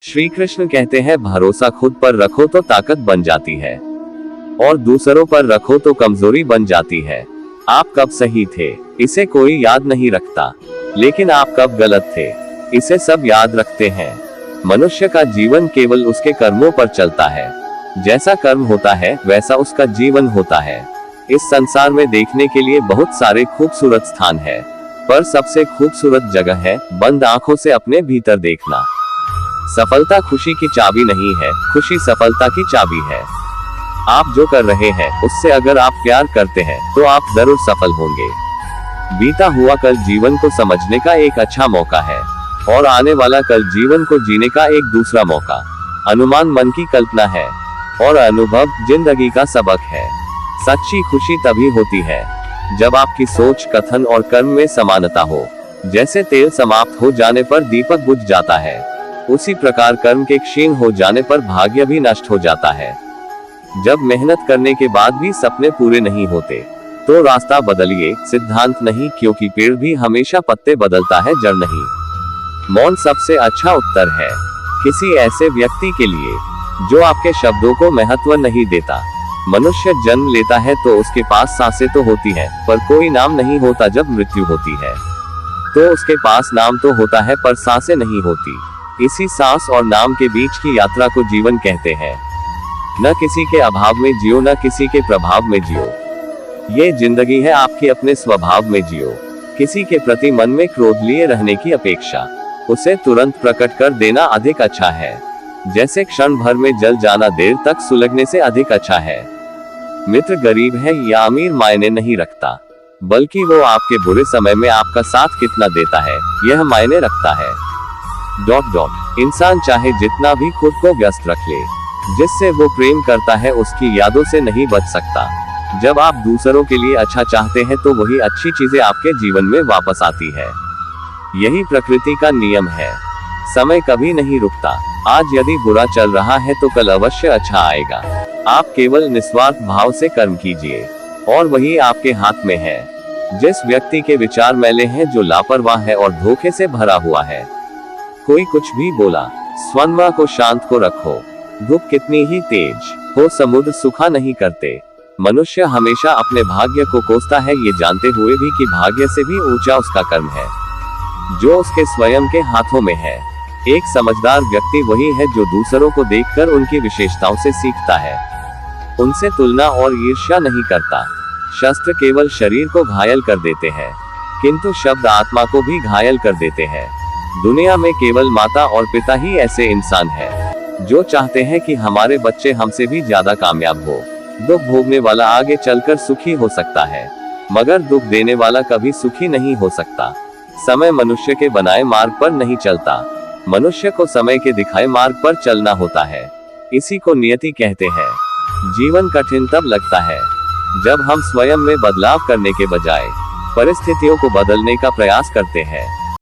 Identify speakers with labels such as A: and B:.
A: श्री कृष्ण कहते हैं, भरोसा खुद पर रखो तो ताकत बन जाती है और दूसरों पर रखो तो कमजोरी बन जाती है। आप कब सही थे इसे कोई याद नहीं रखता, लेकिन आप कब गलत थे इसे सब याद रखते हैं। मनुष्य का जीवन केवल उसके कर्मों पर चलता है। जैसा कर्म होता है वैसा उसका जीवन होता है। इस संसार में देखने के लिए बहुत सारे खूबसूरत स्थान है, पर सबसे खूबसूरत जगह है बंद आंखों से अपने भीतर देखना। सफलता खुशी की चाबी नहीं है, खुशी सफलता की चाबी है। आप जो कर रहे हैं उससे अगर आप प्यार करते हैं तो आप जरूर सफल होंगे। बीता हुआ कल जीवन को समझने का एक अच्छा मौका है और आने वाला कल जीवन को जीने का एक दूसरा मौका। अनुमान मन की कल्पना है और अनुभव जिंदगी का सबक है। सच्ची खुशी तभी होती है जब आपकी सोच, कथन और कर्म में समानता हो। जैसे तेल समाप्त हो जाने पर दीपक बुझ जाता है, उसी प्रकार कर्म के क्षीण हो जाने पर भाग्य भी नष्ट हो जाता है। जब मेहनत करने के बाद भी सपने पूरे नहीं होते तो रास्ता बदलिए, सिद्धांत नहीं, क्योंकि पेड़ भी हमेशा पत्ते बदलता है, जड़ नहीं। मौन सबसे अच्छा उत्तर है किसी ऐसे व्यक्ति के लिए जो आपके शब्दों को महत्व नहीं देता। मनुष्य जन्म लेता है तो उसके पास सांसें तो होती है, पर कोई नाम नहीं होता। जब मृत्यु होती है तो उसके पास नाम तो होता है, पर सांसें नहीं होती। इसी सांस और नाम के बीच की यात्रा को जीवन कहते हैं। न किसी के अभाव में जियो, न किसी के प्रभाव में जियो। ये जिंदगी है, आपके अपने स्वभाव में जियो। किसी के प्रति मन में क्रोध लिए रहने की अपेक्षा उसे तुरंत प्रकट कर देना अधिक अच्छा है। जैसे क्षण भर में जल जाना देर तक सुलगने से अधिक अच्छा है। मित्र गरीब है या अमीर मायने नहीं रखता, बल्कि वो आपके बुरे समय में आपका साथ कितना देता है यह मायने रखता है। ... इंसान चाहे जितना भी खुद को व्यस्त रख ले, जिससे वो प्रेम करता है उसकी यादों से नहीं बच सकता। जब आप दूसरों के लिए अच्छा चाहते हैं तो वही अच्छी चीजें आपके जीवन में वापस आती है। यही प्रकृति का नियम है। समय कभी नहीं रुकता। आज यदि बुरा चल रहा है तो कल अवश्य अच्छा आएगा। आप केवल निस्वार्थ भाव से कर्म कीजिए और वही आपके हाथ में है। जिस व्यक्ति के विचार मैले हैं, जो लापरवाह है और धोखे से भरा हुआ है, कोई कुछ भी बोला, स्वनमा को शांत को रखो। धूप कितनी ही तेज हो समुद्र सूखा नहीं करते। मनुष्य हमेशा अपने भाग्य को कोसता है, ये जानते हुए भी कि भाग्य से भी ऊंचा उसका कर्म है जो उसके स्वयं के हाथों में है। एक समझदार व्यक्ति वही है जो दूसरों को देखकर उनकी विशेषताओं से सीखता है, उनसे तुलना और ईर्ष्या नहीं करता। शस्त्र केवल शरीर को घायल कर देते हैं, किंतु शब्द आत्मा को भी घायल कर देते हैं। दुनिया में केवल माता और पिता ही ऐसे इंसान हैं जो चाहते हैं कि हमारे बच्चे हमसे भी ज्यादा कामयाब हो। दुख भोगने वाला आगे चलकर सुखी हो सकता है, मगर दुख देने वाला कभी सुखी नहीं हो सकता। समय मनुष्य के बनाए मार्ग पर नहीं चलता, मनुष्य को समय के दिखाए मार्ग पर चलना होता है। इसी को नियति कहते हैं। जीवन कठिन तब लगता है जब हम स्वयं में बदलाव करने के बजाय परिस्थितियों को बदलने का प्रयास करते हैं।